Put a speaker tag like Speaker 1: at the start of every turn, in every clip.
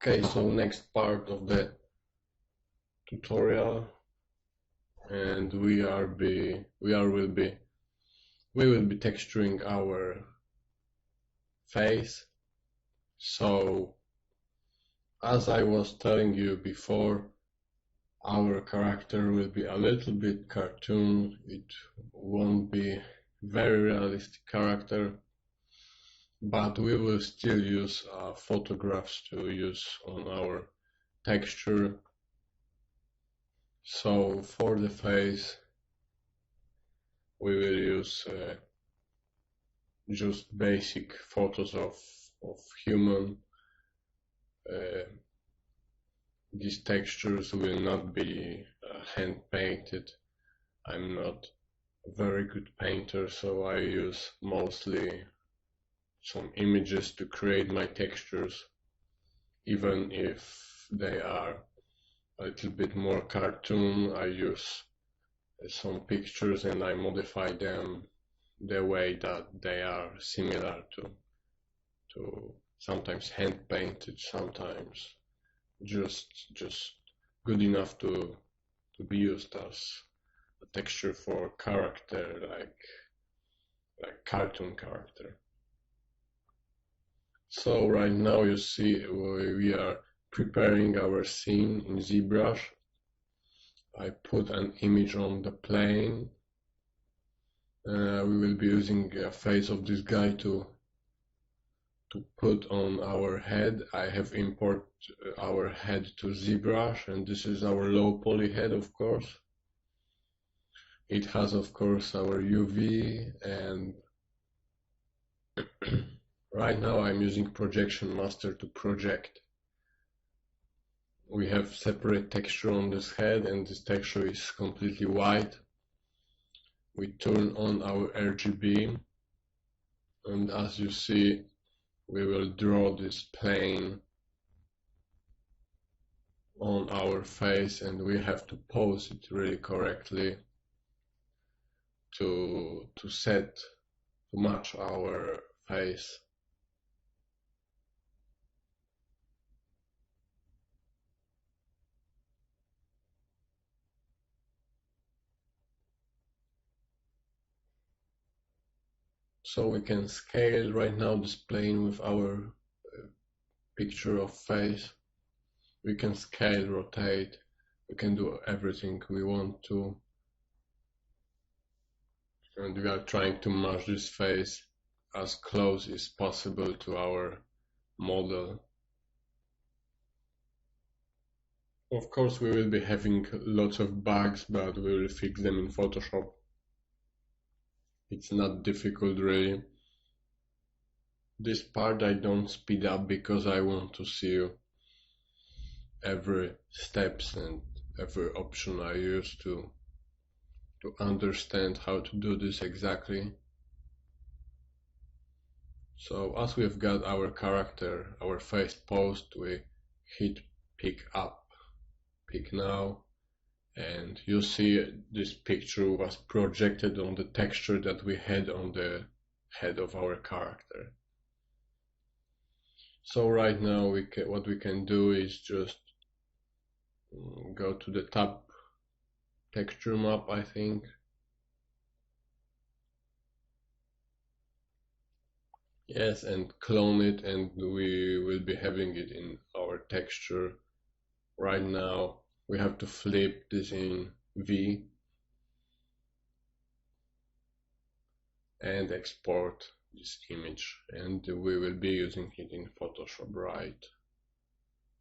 Speaker 1: Okay, so next part of the tutorial, and we will be texturing our face. So as I was telling you before, our character will be a little bit cartoon. It won't be very realistic character, but we will still use photographs to use on our texture. So for the face we will use just basic photos of human. These textures will not be hand painted. I'm not a very good painter, so I use mostly some images to create my textures, even if they are a little bit more cartoon. I use some pictures and I modify them the way that they are similar to sometimes hand painted, sometimes just good enough to be used as a texture for character, like cartoon character. So right now you see we are preparing our scene in Zbrush. I put an image on the plane. We will be using a face of this guy to put on our head. I have imported our head to Zbrush, and this is our low poly head, of course. It has, of course, our UV, and right now I'm using Projection Master to project. We have separate texture on this head, and this texture is completely white. We turn on our RGB, and as you see, we will draw this plane on our face, and we have to pose it really correctly to match our face. So we can scale right now this plane with our picture of face. We can scale, rotate, we can do everything we want to. And we are trying to match this face as close as possible to our model. Of course we will be having lots of bugs, but we will fix them in Photoshop. It's not difficult really. This part I don't speed up because I want to see every steps and every option I use to understand how to do this exactly. So as we've got our character, our face posed, we hit pick up, pick now, and you see this picture was projected on the texture that we had on the head of our character. So right now what we can do is just go to the tab texture map, I think. Yes, and clone it, and we will be having it in our texture. Right now we have to flip this in V and export this image, and we will be using it in Photoshop right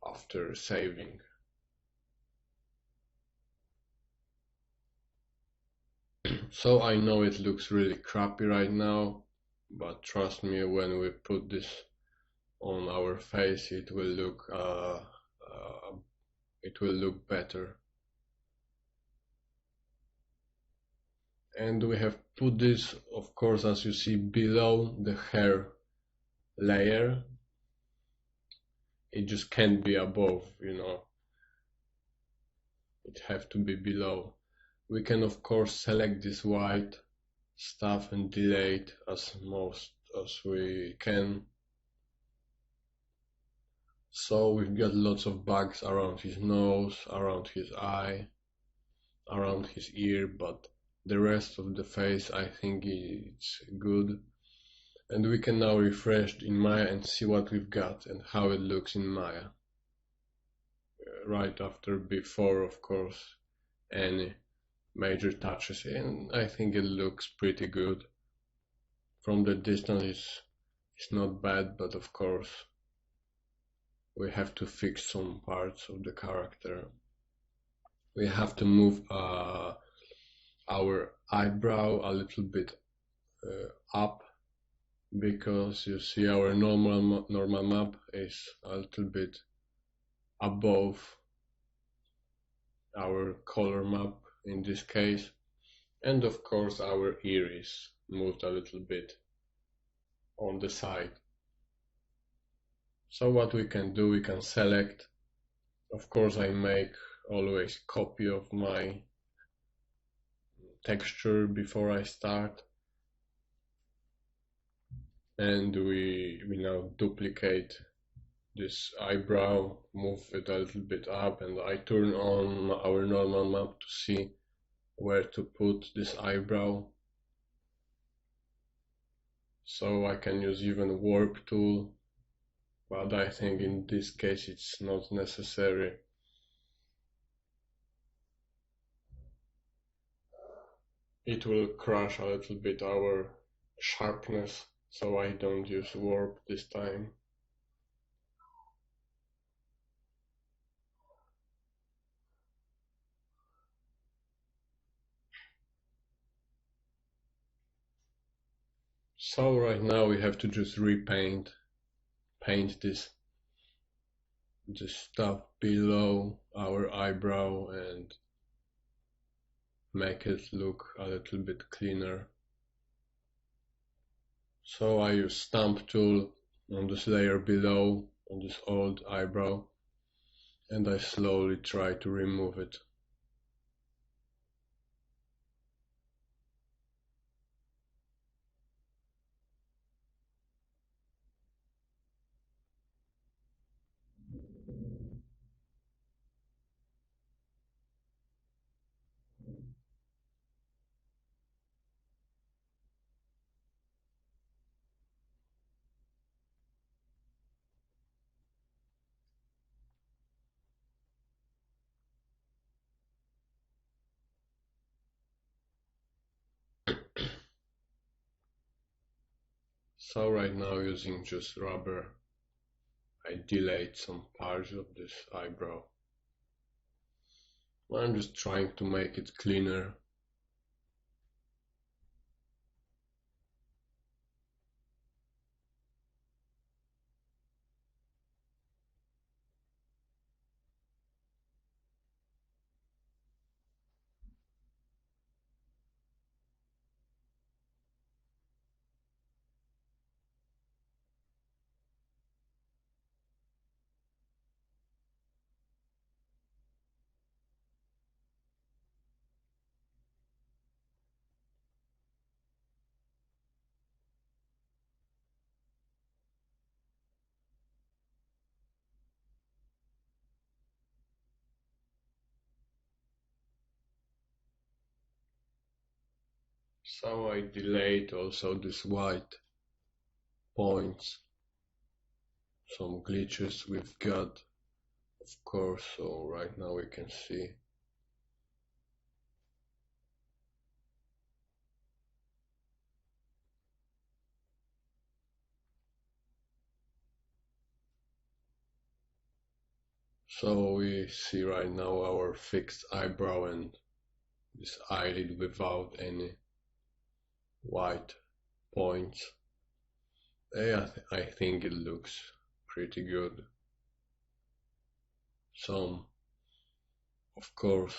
Speaker 1: after saving. So I know it looks really crappy right now, but trust me, when we put this on our face, it will look better. And we have put this, of course, as you see, below the hair layer. It just can't be above, you know. It have to be below. We can, of course, select this white stuff and delay it as most as we can. So we've got lots of bugs around his nose, around his eye, around his ear, but the rest of the face I think it's good. And we can now refresh in Maya and see what we've got and how it looks in Maya. Right after, before of course, any major touches, and I think it looks pretty good. From the distance it's not bad, but of course we have to fix some parts of the character. We have to move our eyebrow a little bit up, because you see our normal map is a little bit above our color map in this case, and of course our ear is moved a little bit on the side. So what we can do, we can select, of course I make always copy of my texture before I start, and we now duplicate this eyebrow, move it a little bit up, and I turn on our normal map to see where to put this eyebrow. So I can use even warp tool, but I think in this case it's not necessary. It will crush a little bit our sharpness, so I don't use warp this time. So right now we have to just paint this stuff below our eyebrow and make it look a little bit cleaner. So I use stamp tool on this layer below, on this old eyebrow, and I slowly try to remove it. So right now, using just rubber, I delayed some parts of this eyebrow. I'm just trying to make it cleaner. So I delayed also this white points, some glitches we've got, of course, so right now we can see. So we see right now our fixed eyebrow and this eyelid without any white points. Yeah, I think it looks pretty good. Some, of course,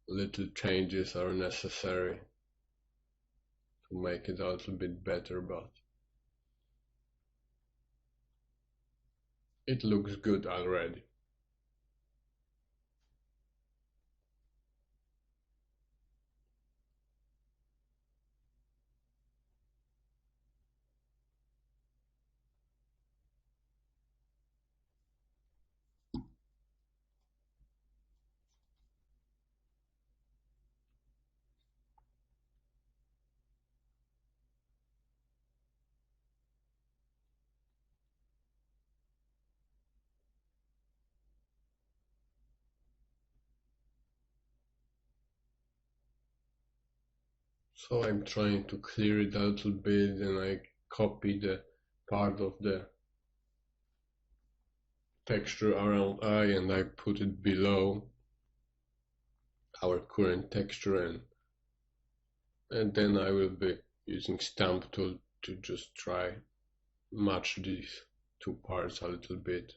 Speaker 1: little changes are necessary to make it a little bit better, but it looks good already. So I'm trying to clear it a little bit, and I copy the part of the texture around eye and I put it below our current texture, and then I will be using stamp tool to just try match these two parts a little bit.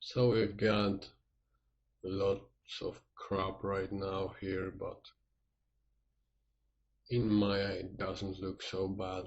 Speaker 1: So we've got lots of crop right now here, but in my eye it doesn't look so bad.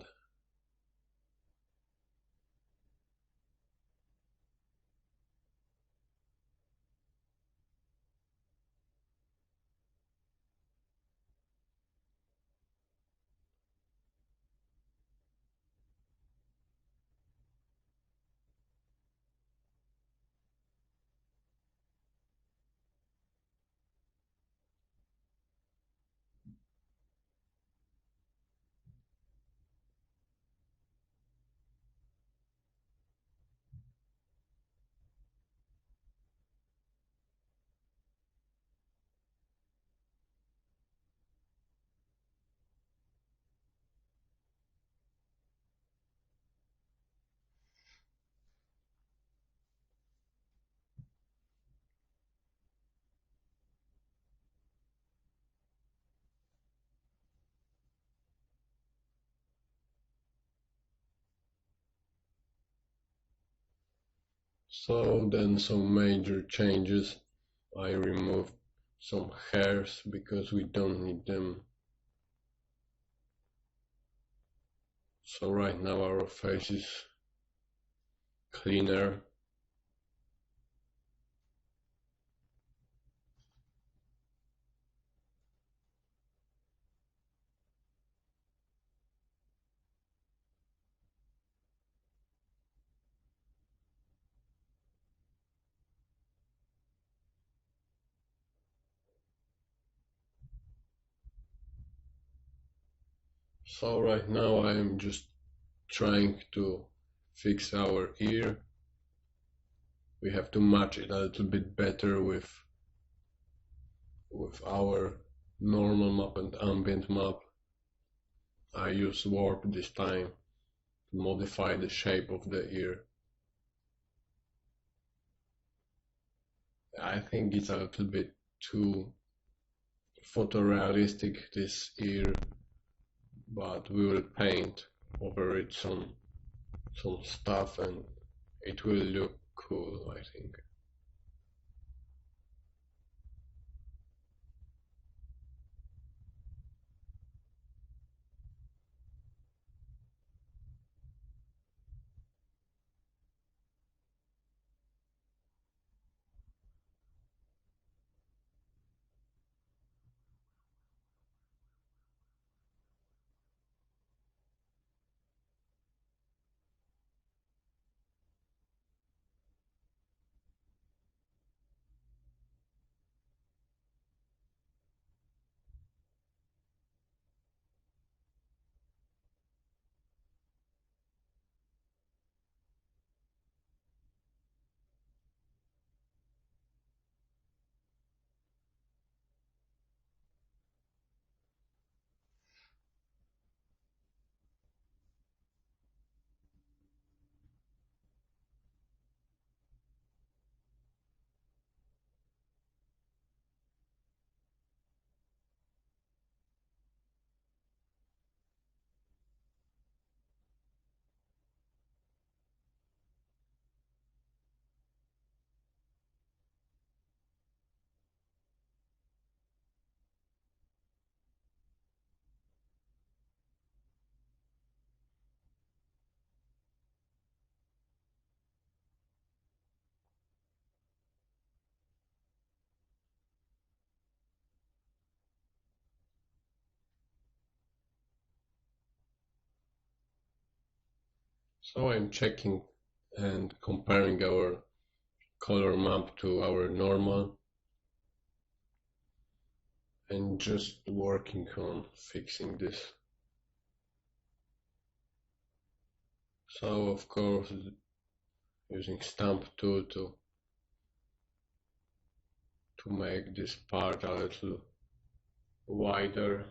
Speaker 1: So then some major changes. I removed some hairs because we don't need them. So right now our face is cleaner. So right now I'm just trying to fix our ear. We have to match it a little bit better with our normal map and ambient map. I use warp this time to modify the shape of the ear. I think it's a little bit too photorealistic, this ear, but we will paint over it some stuff and it will look cool, I think. So I'm checking and comparing our color map to our normal and just working on fixing this. So of course using stamp tool to make this part a little wider.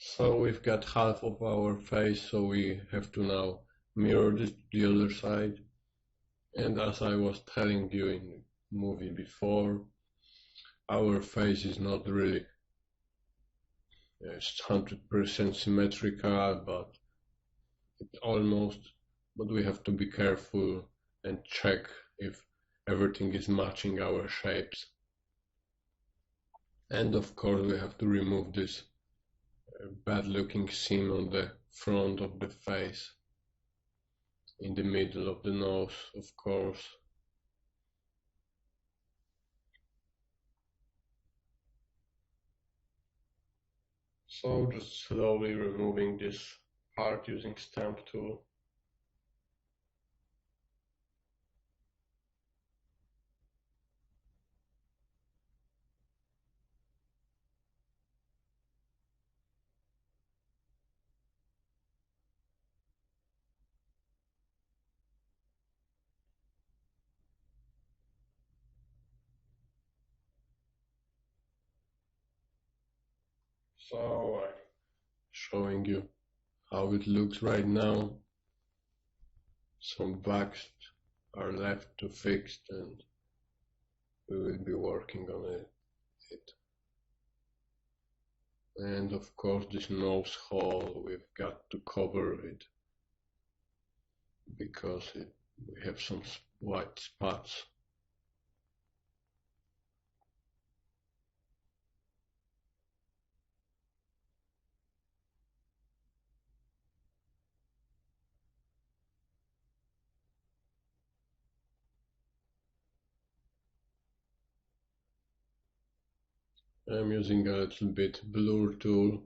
Speaker 1: So we've got half of our face, so we have to now mirror this to the other side. And as I was telling you in the movie before, our face is not really 100% symmetrical, but it almost. But we have to be careful and check if everything is matching our shapes. And of course we have to remove this bad looking seam on the front of the face, in the middle of the nose, of course. So just slowly removing this part using stamp tool. So I'm showing you how it looks right now. Some bugs are left to fix, and we will be working on it. And of course this nose hole, we've got to cover it because we have some white spots. I'm using a little bit blur tool.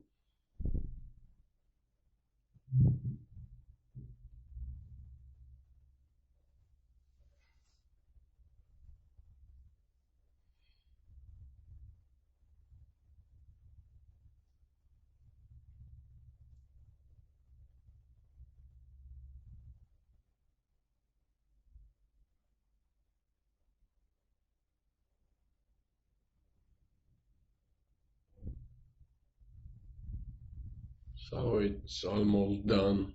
Speaker 1: So it's almost done.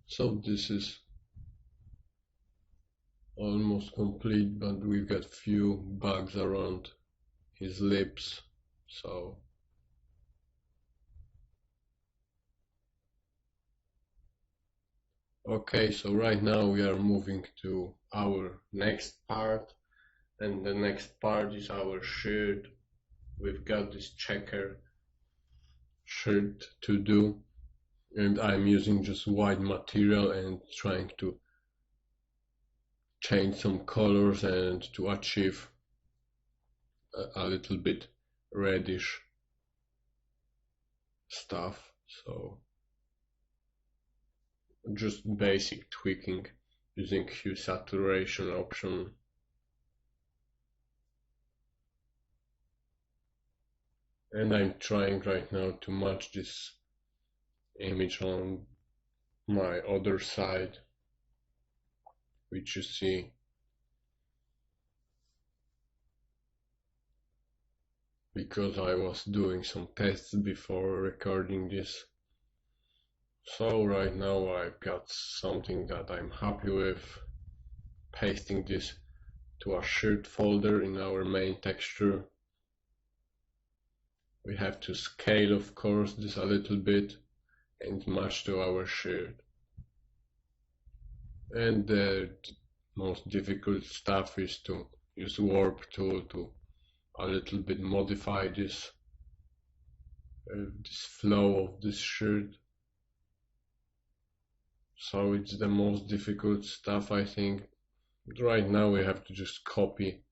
Speaker 1: So this is almost complete, but we've got few bugs around his lips, so okay, so right now we are moving to our next part, and the next part is our shirt. We've got this checker shirt to do, and I'm using just white material and trying to change some colors and to achieve a little bit reddish stuff. So just basic tweaking using hue saturation option. And I'm trying right now to match this image on my other side, which you see. Because I was doing some tests before recording this. So right now I've got something that I'm happy with. Pasting this to a shirt folder in our main texture. We have to scale, of course, this a little bit and match to our shirt. And the most difficult stuff is to use warp tool to a little bit modify this flow of this shirt. So it's the most difficult stuff, I think. Right now we have to just copy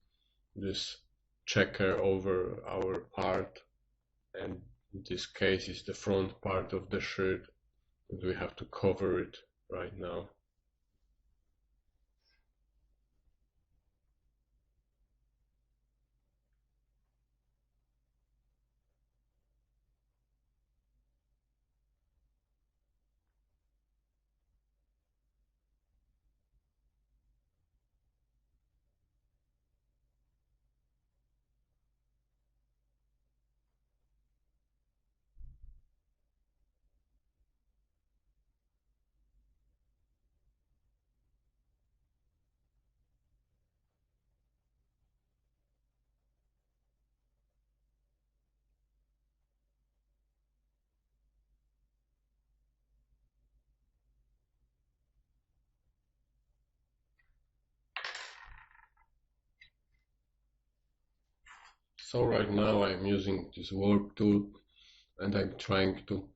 Speaker 1: this checker over our part, and in this case is the front part of the shirt, and we have to cover it right now. So right now I'm using this warp tool and I'm trying to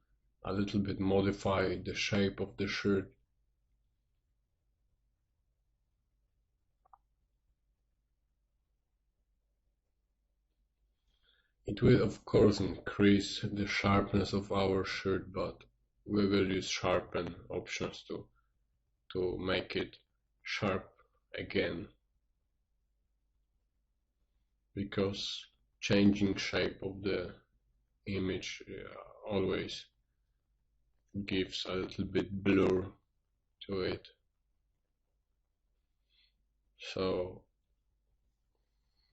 Speaker 1: a little bit modify the shape of the shirt. It will of course increase the sharpness of our shirt, but we will use sharpen options to make it sharp again, because changing shape of the image always gives a little bit blur to it. So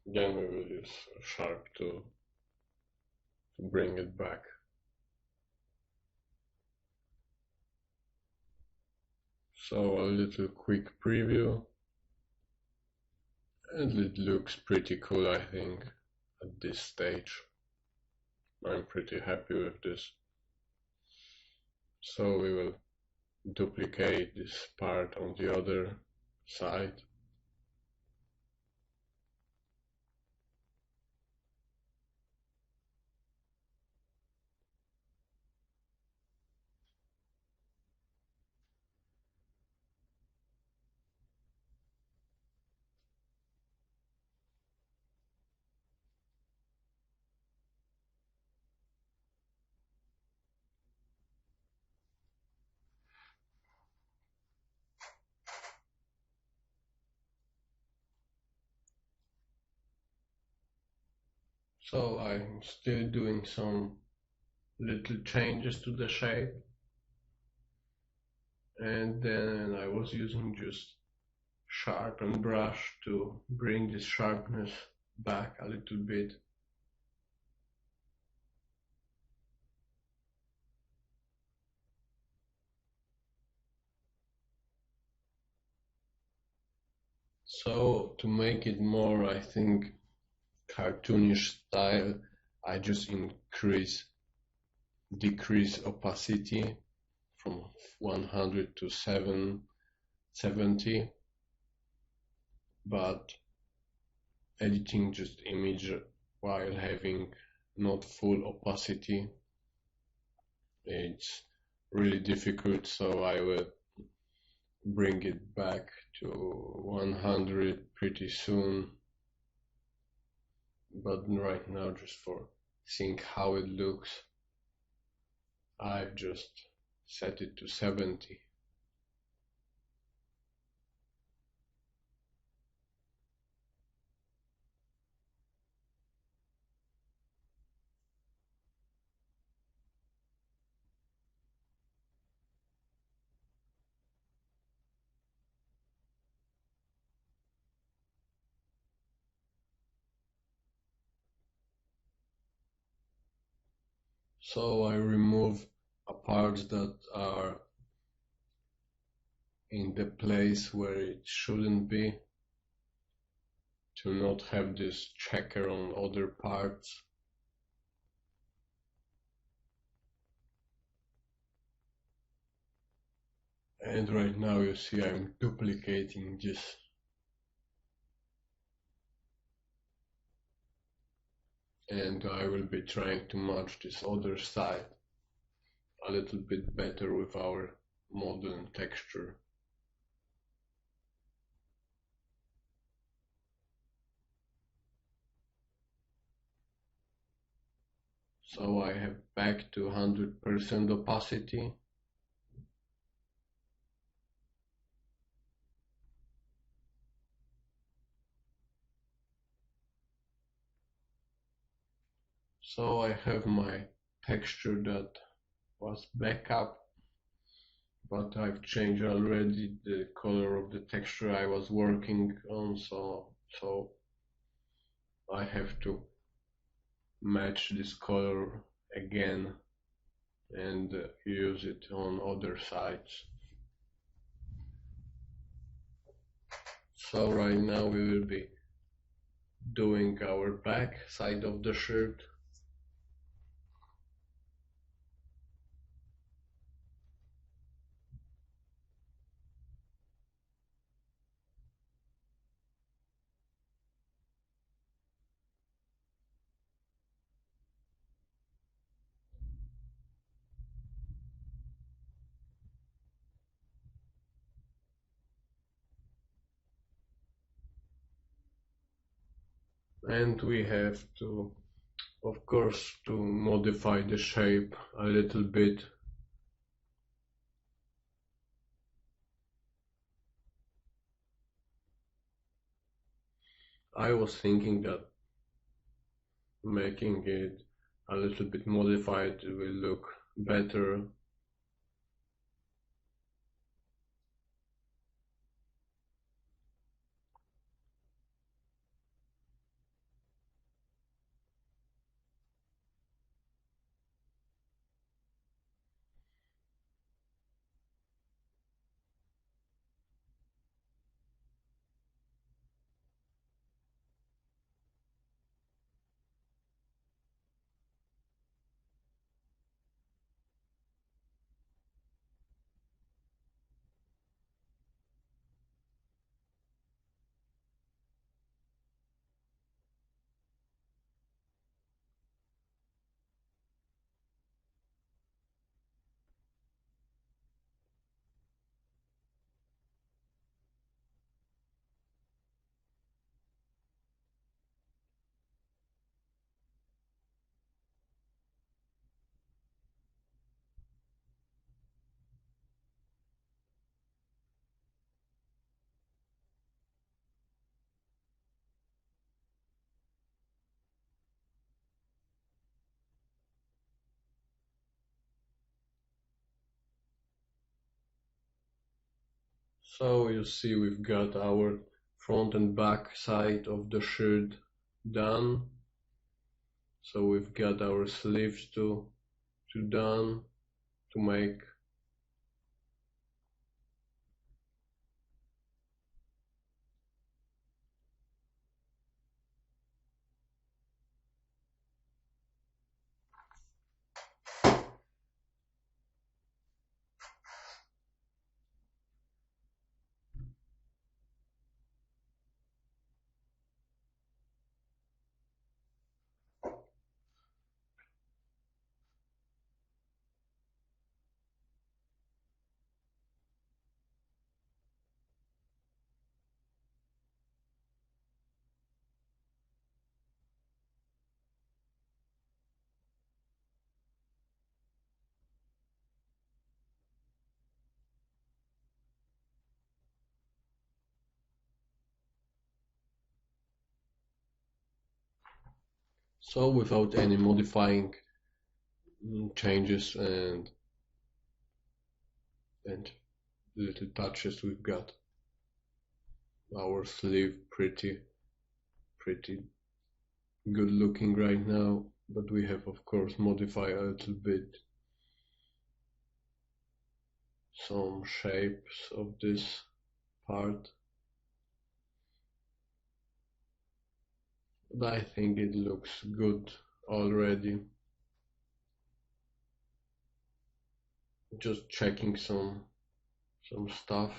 Speaker 1: then we will use sharp to bring it back. So a little quick preview, and it looks pretty cool, I think, at this stage. I'm pretty happy with this. So we will duplicate this part on the other side. So I'm still doing some little changes to the shape, and then I was using just sharpen brush to bring this sharpness back a little bit. So to make it more, I think, cartoonish style, I just decrease opacity from 100 to 770, but editing just image while having not full opacity, it's really difficult, so I will bring it back to 100 pretty soon. But right now, just for seeing how it looks, I've just set it to 70. So I remove parts that are in the place where it shouldn't be, to not have this checker on other parts. And right now you see I'm duplicating this. And I will be trying to match this other side a little bit better with our modern texture. So I have back to 100% opacity. So I have my texture that was back up, but I've changed already the color of the texture I was working on, so I have to match this color again and use it on other sides. So right now we will be doing our back side of the shirt. And we have to, of course, to modify the shape a little bit. I was thinking that making it a little bit modified will look better. So you see we've got our front and back side of the shirt done. So we've got our sleeves to done to make. So without any modifying changes and little touches, we've got our sleeve pretty good looking right now, but we have of course modified a little bit some shapes of this part, but I think it looks good already. Just checking some stuff.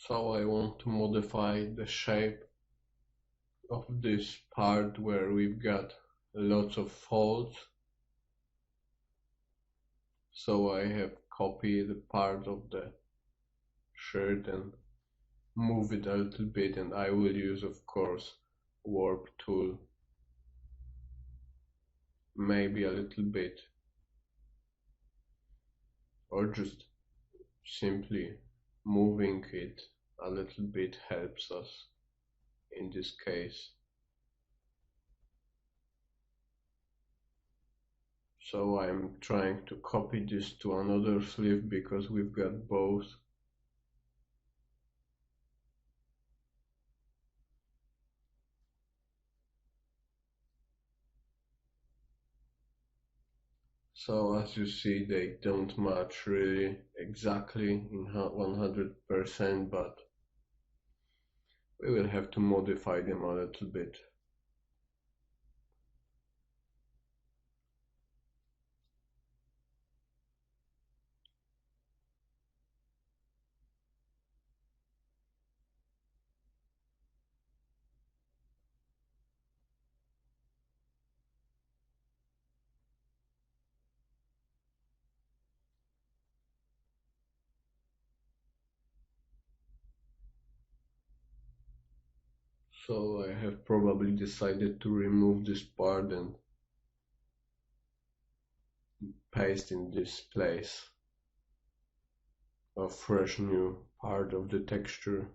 Speaker 1: So I want to modify the shape of this part where we've got lots of folds. So I have copied the part of the shirt and move it a little bit, and I will use of course warp tool, maybe a little bit, or just simply moving it a little bit helps us in this case. So I'm trying to copy this to another sleeve because we've got both. So as you see, they don't match really exactly in 100%, but we will have to modify them a little bit. So I have probably decided to remove this part and paste in this place a fresh new part of the texture.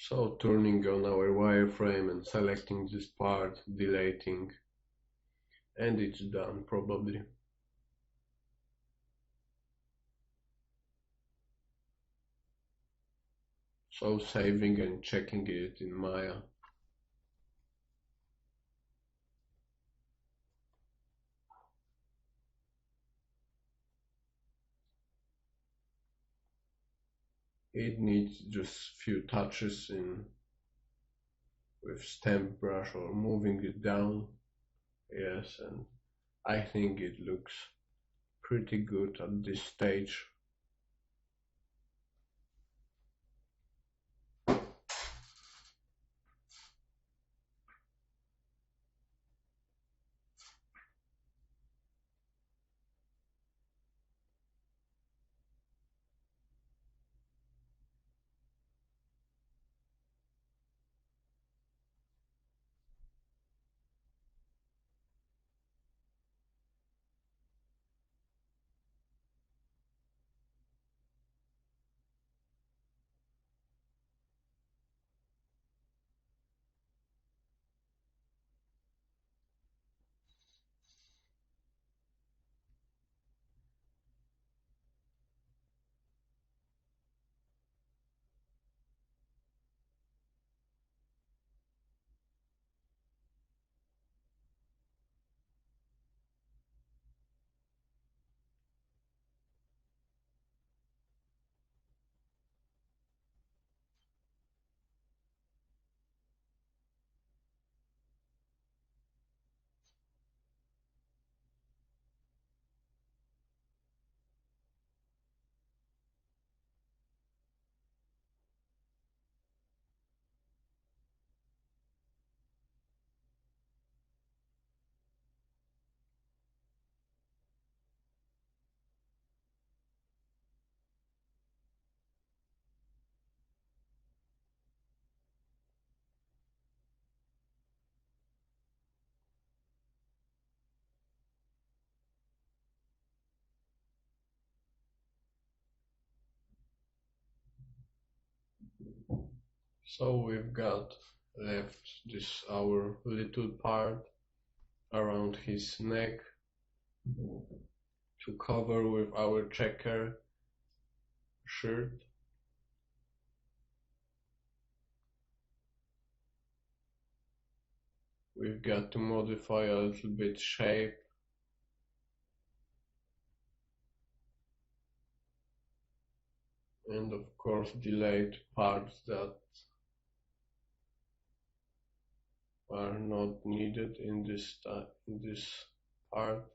Speaker 1: So turning on our wireframe and selecting this part, deleting, and it's done probably. So saving and checking it in Maya. It needs just few touches in with stamp brush or moving it down. Yes, and I think it looks pretty good at this stage. So we've got left this our little part around his neck to cover with our checker shirt. We've got to modify a little bit shape. And of course delete parts that are not needed in this part.